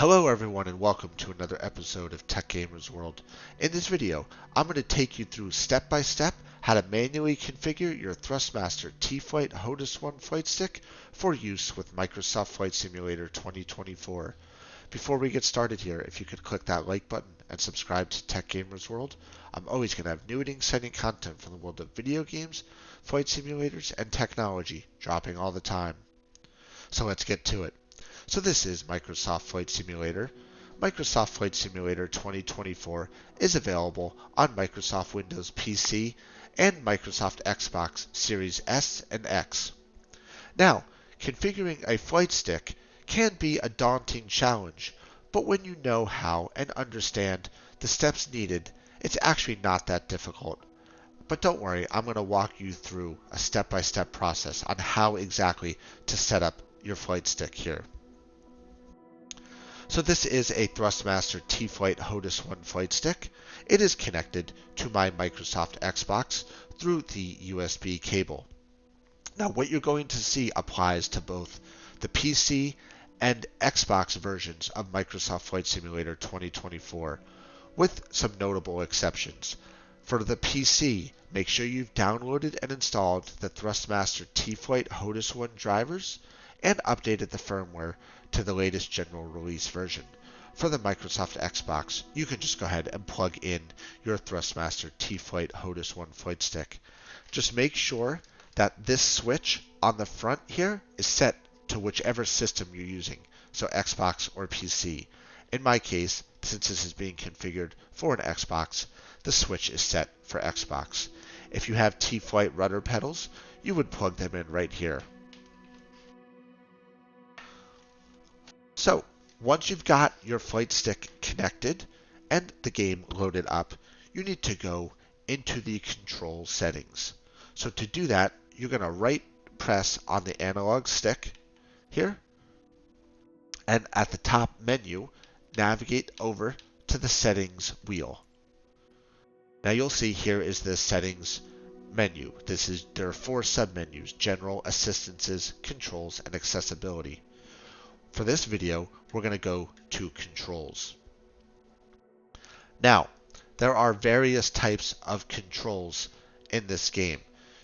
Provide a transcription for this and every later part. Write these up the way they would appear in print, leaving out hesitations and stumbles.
Hello everyone and welcome to another episode of Tech Gamers World. In this video, I'm going to take you through step by step how to manually configure your THRUSTMASTER T.FLIGHT HOTAS 1 flight stick for use with Microsoft Flight Simulator 2024. Before we get started here, if you could click that like button and subscribe to Tech Gamers World, I'm always going to have new and exciting content from the world of video games, flight simulators, and technology dropping all the time. So let's get to it. So this is Microsoft Flight Simulator. Microsoft Flight Simulator 2024 is available on Microsoft Windows PC and Microsoft Xbox Series S and X. Now, configuring a flight stick can be a daunting challenge, but when you know how and understand the steps needed, it's actually not that difficult. But don't worry, I'm going to walk you through a step-by-step process on how exactly to set up your flight stick here. So this is a THRUSTMASTER T.FLIGHT HOTAS 1 flight stick. It is connected to my Microsoft Xbox through the USB cable. Now what you're going to see applies to both the PC and Xbox versions of Microsoft Flight Simulator 2024, with some notable exceptions. For the PC, make sure you've downloaded and installed the THRUSTMASTER T.FLIGHT HOTAS 1 drivers and updated the firmware to the latest general release version. For the Microsoft Xbox, you can just go ahead and plug in your THRUSTMASTER T.FLIGHT HOTAS 1 flight stick. Just make sure that this switch on the front here is set to whichever system you're using, so Xbox or PC. In my case, since this is being configured for an Xbox, the switch is set for Xbox. If you have T-Flight rudder pedals, you would plug them in right here. So, once you've got your flight stick connected and the game loaded up, you need to go into the control settings. So to do that, you're going to right press on the analog stick here, and at the top menu, navigate over to the settings wheel. Now you'll see here is the settings menu. There are 4 submenus: general, assistances, controls, and accessibility. For this video, we're going to go to controls. Now, there are various types of controls in this game.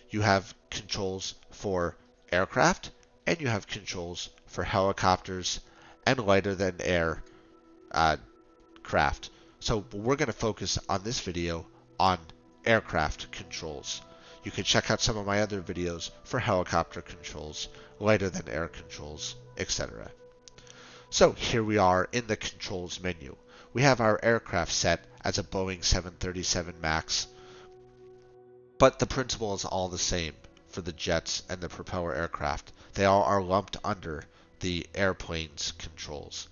You have controls for aircraft, and you have controls for helicopters and lighter than air craft. So we're going to focus on this video on aircraft controls. You can check out some of my other videos for helicopter controls, lighter than air controls, etc. So here we are in the controls menu. We have our aircraft set as a Boeing 737 MAX, but the principle is all the same for the jets and the propeller aircraft. They all are lumped under the airplane's controls.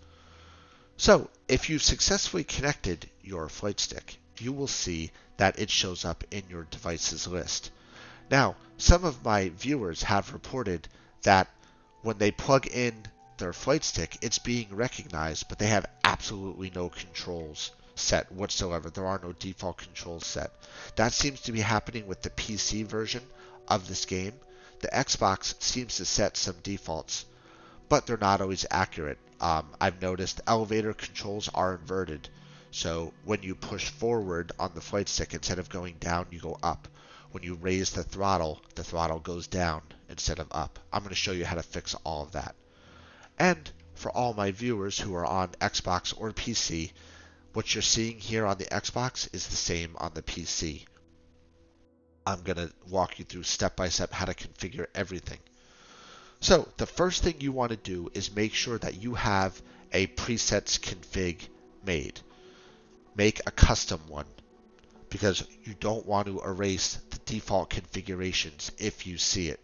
So if you've successfully connected your flight stick, you will see that it shows up in your devices list. Now, some of my viewers have reported that when they plug in their flight stick, it's being recognized, but they have absolutely no controls set whatsoever. There are no default controls set. That seems to be happening with the PC version of this game. The Xbox seems to set some defaults, but they're not always accurate. I've noticed elevator controls are inverted. So when you push forward on the flight stick, instead of going down, you go up. When you raise the throttle goes down instead of up. I'm going to show you how to fix all of that. And for all my viewers who are on Xbox or PC, what you're seeing here on the Xbox is the same on the PC. I'm going to walk you through step by step how to configure everything. So the first thing you want to do is make sure that you have a presets config made. Make a custom one, because you don't want to erase the default configurations if you see it.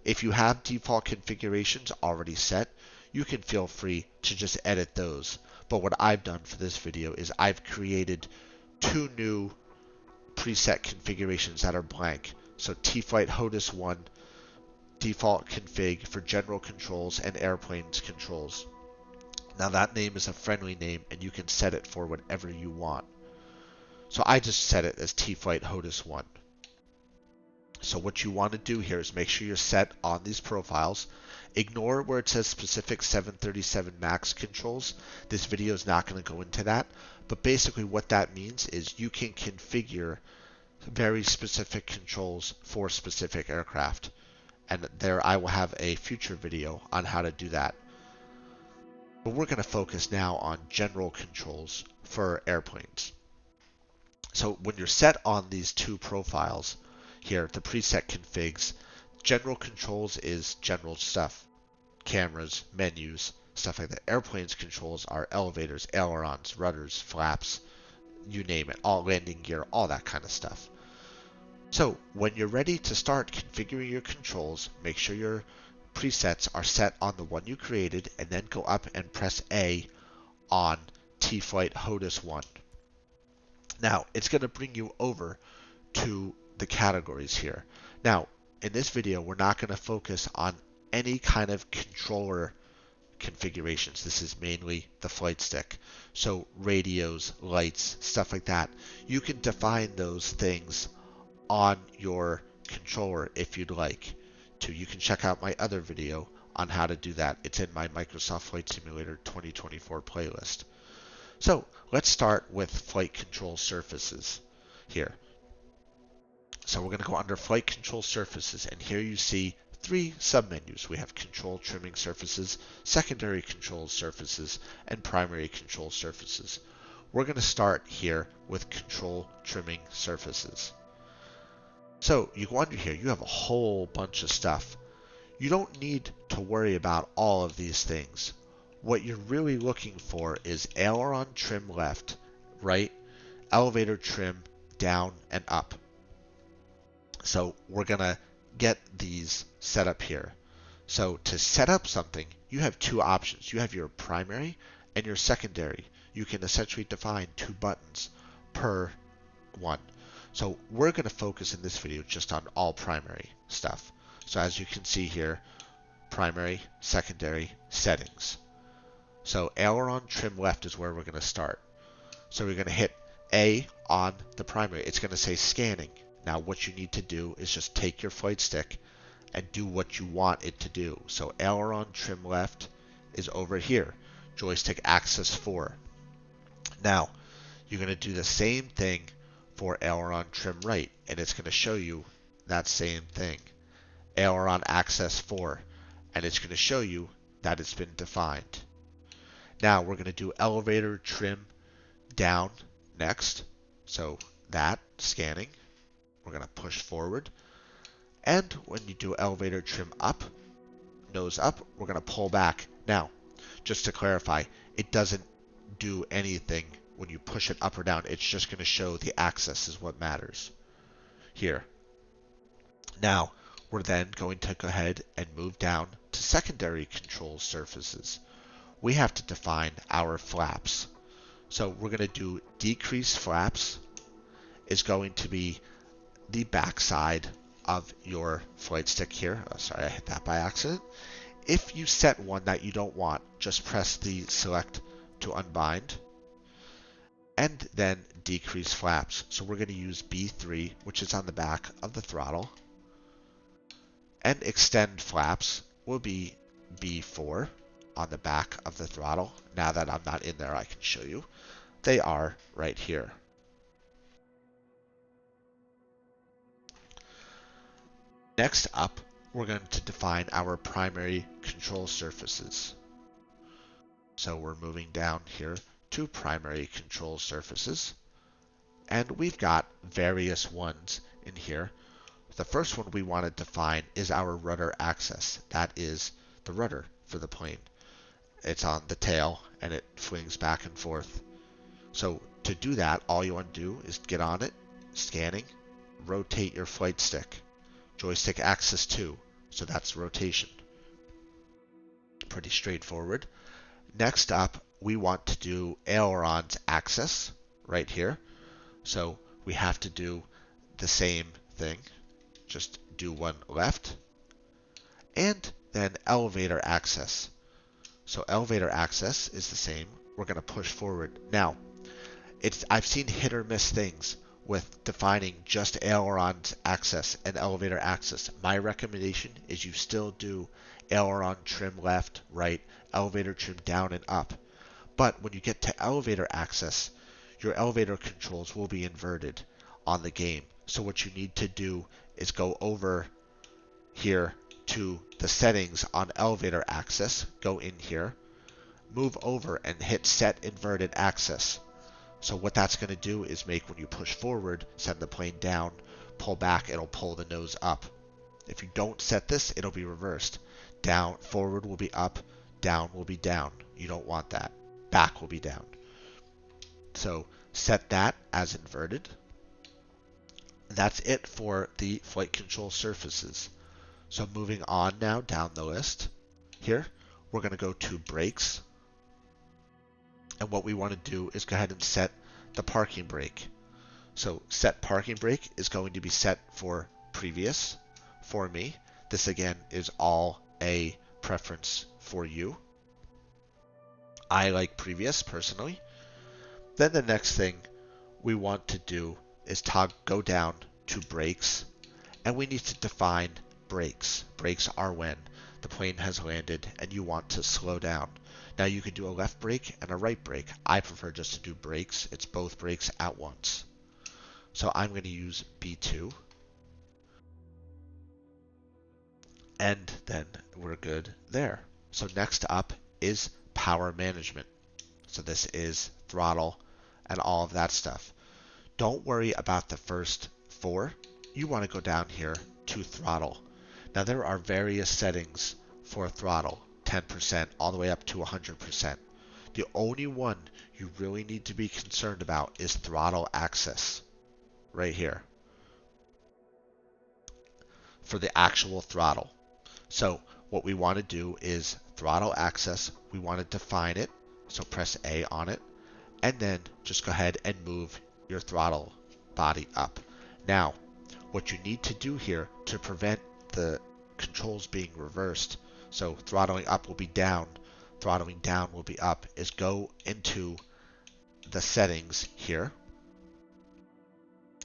If you have default configurations already set, you can feel free to just edit those. But what I've done for this video is I've created 2 new preset configurations that are blank. So T.FLIGHT HOTAS 1 default config for general controls and airplanes controls. Now that name is a friendly name and you can set it for whatever you want. So I just set it as T.FLIGHT HOTAS 1. So what you want to do here is make sure you're set on these profiles. Ignore where it says specific 737 MAX controls. This video is not going to go into that, but basically what that means is you can configure very specific controls for specific aircraft. And there I will have a future video on how to do that. But we're going to focus now on general controls for airplanes. So when you're set on these two profiles here, the preset configs, general controls is general stuff. Cameras, menus, stuff like that. Airplanes controls are elevators, ailerons, rudders, flaps, you name it, all landing gear, all that kind of stuff. So when you're ready to start configuring your controls, make sure your presets are set on the one you created, and then go up and press A on T.FLIGHT HOTAS 1. Now, it's going to bring you over to the categories here. Now, in this video, we're not going to focus on any kind of controller configurations. This is mainly the flight stick. So radios, lights, stuff like that. You can define those things on your controller if you'd like to. You can check out my other video on how to do that. It's in my Microsoft Flight Simulator 2024 playlist. So let's start with flight control surfaces here. So we're going to go under flight control surfaces, and here you see three submenus. We have control trimming surfaces, secondary control surfaces, and primary control surfaces. We're going to start here with control trimming surfaces. So you go under here, you have a whole bunch of stuff. You don't need to worry about all of these things. What you're really looking for is aileron trim left, right, elevator trim down and up. So we're going to get these set up here. So to set up something, you have two options. You have your primary and your secondary. You can essentially define two buttons per one. So we're going to focus in this video just on all primary stuff. So as you can see here, primary, secondary, settings. So aileron trim left is where we're going to start. So we're going to hit A on the primary. It's going to say scanning. Now what you need to do is just take your flight stick and do what you want it to do. So aileron trim left is over here. Joystick axis 4. Now you're going to do the same thing for aileron trim right, and it's going to show you that same thing. Aileron axis 4, and it's going to show you that it's been defined. Now we're going to do elevator trim down next. So that, scanning, we're going to push forward. And when you do elevator trim up, nose up, we're going to pull back. Now, just to clarify, it doesn't do anything when you push it up or down. It's just going to show the axis is what matters here. Now, we're then going to go ahead and move down to secondary control surfaces. We have to define our flaps. So we're going to do decrease flaps is going to be the backside of your flight stick here. Oh, sorry, I hit that by accident. If you set one that you don't want, just press the select to unbind and then decrease flaps. So we're going to use B3, which is on the back of the throttle, and extend flaps will be B4 on the back of the throttle. Now that I'm not in there, I can show you. They are right here. Next up, we're going to define our primary control surfaces. So we're moving down here to primary control surfaces, and we've got various ones in here. The first one we want to define is our rudder axis. That is the rudder for the plane. It's on the tail and it flings back and forth. So to do that, all you want to do is get on it, scanning, rotate your flight stick. Joystick axis 2, so that's rotation. Pretty straightforward. Next up, we want to do ailerons axis right here. So we have to do the same thing. Just do one left. And then elevator axis. So elevator axis is the same. We're going to push forward. Now, I've seen hit or miss things with defining just aileron access and elevator access. My recommendation is you still do aileron trim left, right, elevator trim down and up. But when you get to elevator access, your elevator controls will be inverted on the game. So what you need to do is go over here to the settings on elevator access, go in here, move over and hit set inverted access. So what that's going to do is make when you push forward, send the plane down, pull back, it'll pull the nose up. If you don't set this, it'll be reversed. Down, forward will be up, down will be down. You don't want that. Back will be down. So set that as inverted. That's it for the flight control surfaces. So moving on now down the list, here we're going to go to brakes. And what we want to do is go ahead and set the parking brake. So set parking brake is going to be set for previous for me. This again is all a preference for you. I like previous personally. Then the next thing we want to do is go down to brakes, and we need to define brakes. Brakes are when the plane has landed and you want to slow down. Now you can do a left brake and a right brake. I prefer just to do brakes. It's both brakes at once. So I'm going to use B2. And then we're good there. So next up is power management. So this is throttle and all of that stuff. Don't worry about the first 4. You want to go down here to throttle. Now there are various settings for throttle, 10% all the way up to 100%. The only one you really need to be concerned about is throttle access, right here, for the actual throttle. So what we want to do is throttle access, we want to define it, so press A on it, and then just go ahead and move your throttle body up. Now, what you need to do here to prevent the controls being reversed, so throttling up will be down, throttling down will be up, is go into the settings here,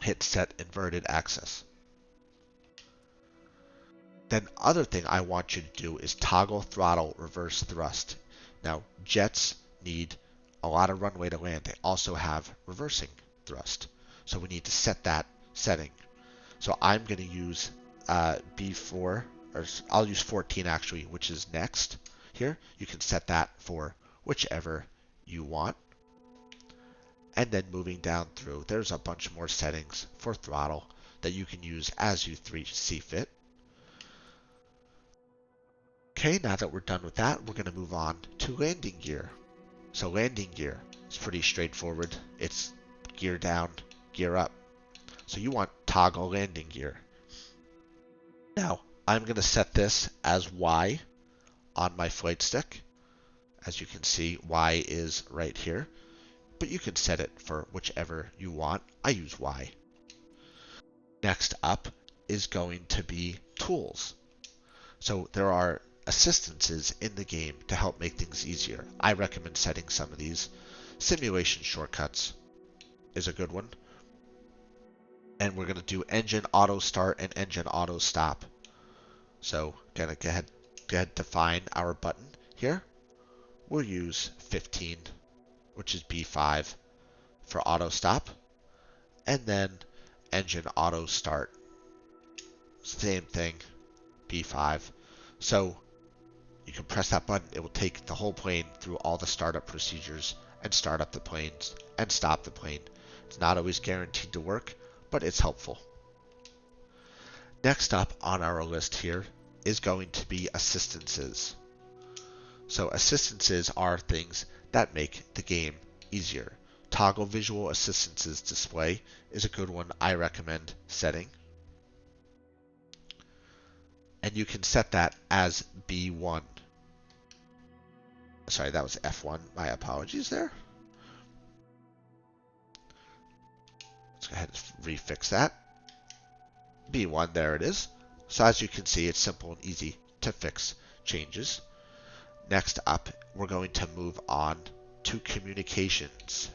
hit set inverted access. Then other thing I want you to do is toggle throttle reverse thrust. Now jets need a lot of runway to land. They also have reversing thrust. So we need to set that setting. So I'm going to use B4, or I'll use 14 actually, which is next. Here, you can set that for whichever you want. And then moving down through, there's a bunch more settings for throttle that you can use as you see fit. Okay, now that we're done with that, we're going to move on to landing gear. So landing gear is pretty straightforward. It's gear down, gear up. So you want toggle landing gear. Now, I'm going to set this as Y on my flight stick. As you can see, Y is right here, but you can set it for whichever you want. I use Y. Next up is going to be tools. So there are assistances in the game to help make things easier. I recommend setting some of these. Simulation shortcuts is a good one. And we're going to do engine auto start and engine auto stop. So going to go ahead define our button here. We'll use 15, which is B5 for auto stop, and then engine auto start, same thing, B5. So you can press that button, it will take the whole plane through all the startup procedures and start up the planes and stop the plane. It's not always guaranteed to work, but it's helpful. Next up on our list here is going to be assistances. So assistances are things that make the game easier. Toggle visual assistances display is a good one I recommend setting. And you can set that as B1. Sorry, that was F1. My apologies there. Let's go ahead and refix that. B1, there it is. So as you can see, it's simple and easy to fix changes. Next up, we're going to move on to communications.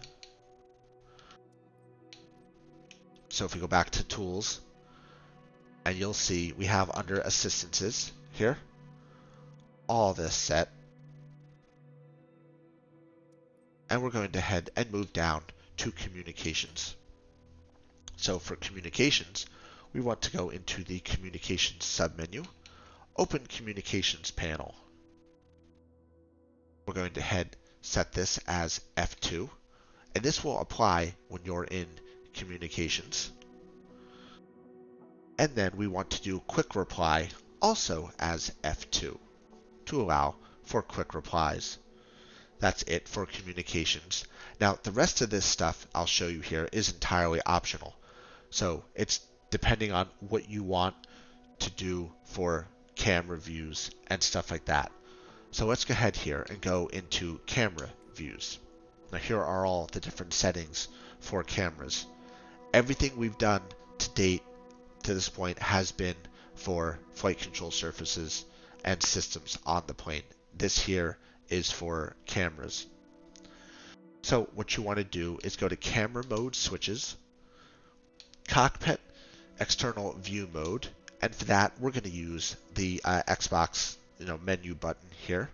So if we go back to Tools, and you'll see we have under Assistances here, all this set. And we're going to head and move down to Communications. So for Communications, we want to go into the Communications submenu, open Communications panel. We're going to set this as F2, and this will apply when you're in Communications. And then we want to do Quick Reply also as F2 to allow for quick replies. That's it for Communications. Now, the rest of this stuff I'll show you here is entirely optional. So it's depending on what you want to do for camera views and stuff like that. So let's go ahead here and go into Camera Views. Now here are all the different settings for cameras. Everything we've done to date to this point has been for flight control surfaces and systems on the plane. This here is for cameras. So what you want to do is go to Camera Mode Switches, Cockpit, External View Mode, and for that we're going to use the Xbox menu button here,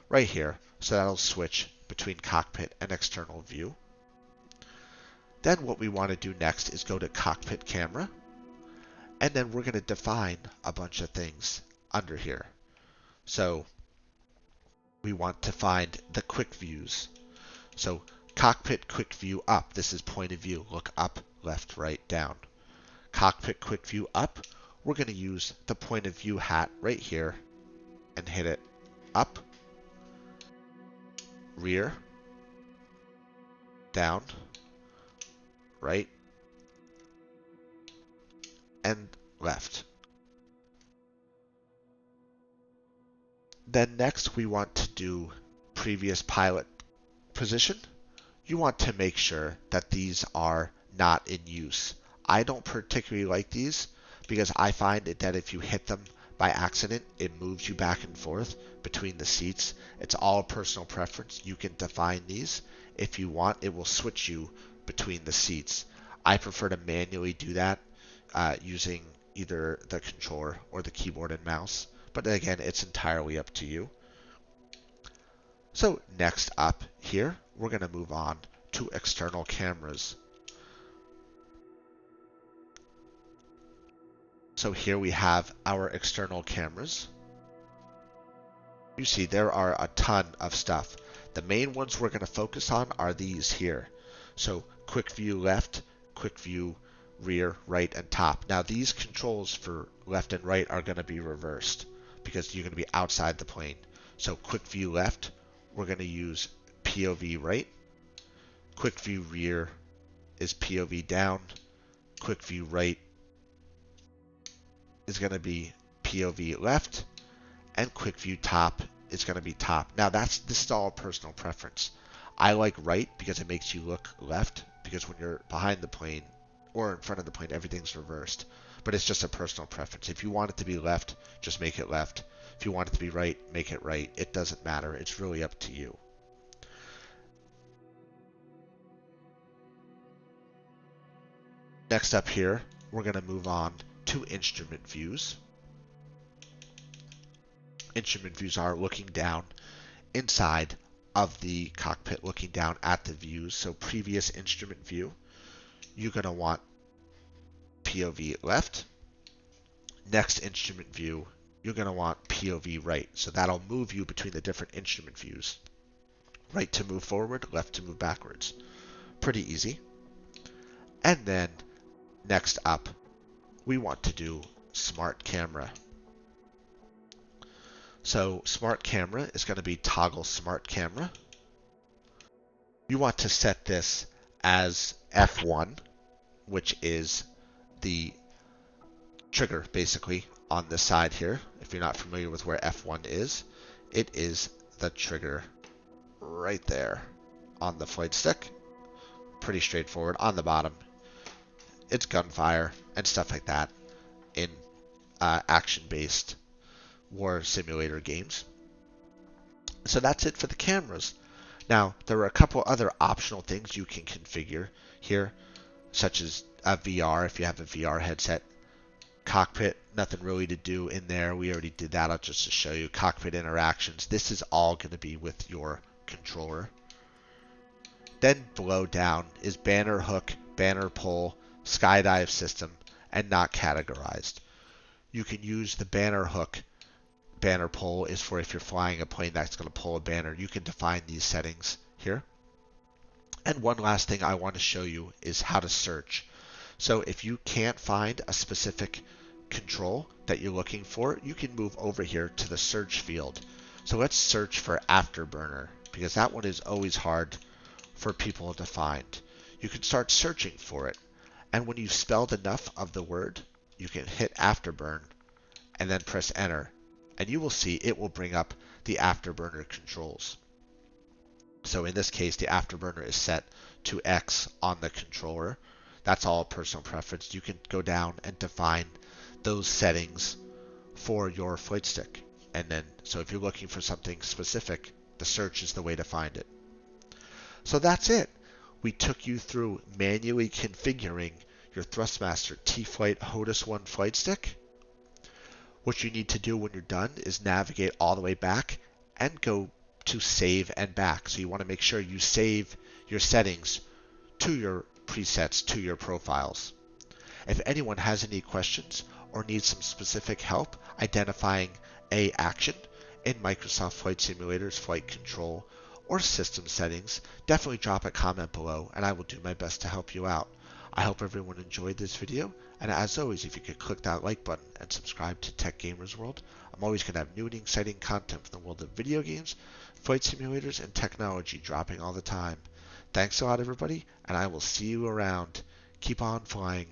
right here, so that'll switch between Cockpit and External View. Then what we want to do next is go to Cockpit Camera, and then we're going to define a bunch of things under here. So we want to find the quick views. So Cockpit Quick View Up, this is point of view, look up, left, right, down. Cockpit Quick View Up, we're going to use the point of view hat right here and hit it up, rear, down, right, and left. Then next we want to do previous pilot position. You want to make sure that these are not in use. I don't particularly like these because I find that if you hit them by accident, it moves you back and forth between the seats. It's all personal preference. You can define these. If you want, it will switch you between the seats. I prefer to manually do that using either the controller or the keyboard and mouse. But again, it's entirely up to you. So next up here, we're going to move on to external cameras. So here we have our external cameras. You see there are a ton of stuff. The main ones we're going to focus on are these here. So quick view left, quick view rear, right, and top. Now these controls for left and right are going to be reversed because you're going to be outside the plane. So quick view left, we're going to use POV right. Quick view rear is POV down. Quick view right is going to be POV left. And quick view top is going to be top. Now this is all personal preference. I like right because it makes you look left, because when you're behind the plane or in front of the plane, everything's reversed. But it's just a personal preference. If you want it to be left, just make it left. If you want it to be right, make it right. It doesn't matter. It's really up to you. Next up here, we're going to move on to instrument views. Instrument views are looking down inside of the cockpit, looking down at the views. So previous instrument view, you're going to want POV left. Next instrument view, you're going to want POV right. So that'll move you between the different instrument views. Right to move forward, left to move backwards. Pretty easy. And then next up, we want to do smart camera. So smart camera is going to be toggle smart camera. You want to set this as F1, which is the trigger basically on the side here. If you're not familiar with where F1 is, it is the trigger right there on the flight stick. Pretty straightforward. On the bottom, it's gunfire and stuff like that in action-based war simulator games. So that's it for the cameras. Now, there are a couple other optional things you can configure here, such as VR if you have a VR headset. Cockpit, nothing really to do in there. We already did that just to show you. Cockpit interactions. This is all going to be with your controller. Then below down is banner hook, banner pole, Skydive system, and not categorized. You can use the banner hook. Banner pole is for if you're flying a plane that's going to pull a banner. You can define these settings here. And one last thing I want to show you is how to search. So if you can't find a specific control that you're looking for, you can move over here to the search field. So let's search for afterburner, because that one is always hard for people to find. You can start searching for it, and when you've spelled enough of the word, you can hit afterburn and then press enter, and you will see it will bring up the afterburner controls. So in this case, the afterburner is set to X on the controller. That's all personal preference. You can go down and define those settings for your flight stick. And then, so if you're looking for something specific, the search is the way to find it. So that's it. We took you through manually configuring your THRUSTMASTER T.FLIGHT HOTAS 1 flight stick. What you need to do when you're done is navigate all the way back and go to save and back. So you want to make sure you save your settings to your presets, to your profiles. If anyone has any questions or needs some specific help identifying a action in Microsoft Flight Simulator's flight control or system settings, definitely drop a comment below and I will do my best to help you out. I hope everyone enjoyed this video, and as always, if you could click that like button and subscribe to Tech Gamers World, I'm always going to have new and exciting content from the world of video games, flight simulators, and technology dropping all the time. Thanks a lot, everybody, and I will see you around. Keep on flying.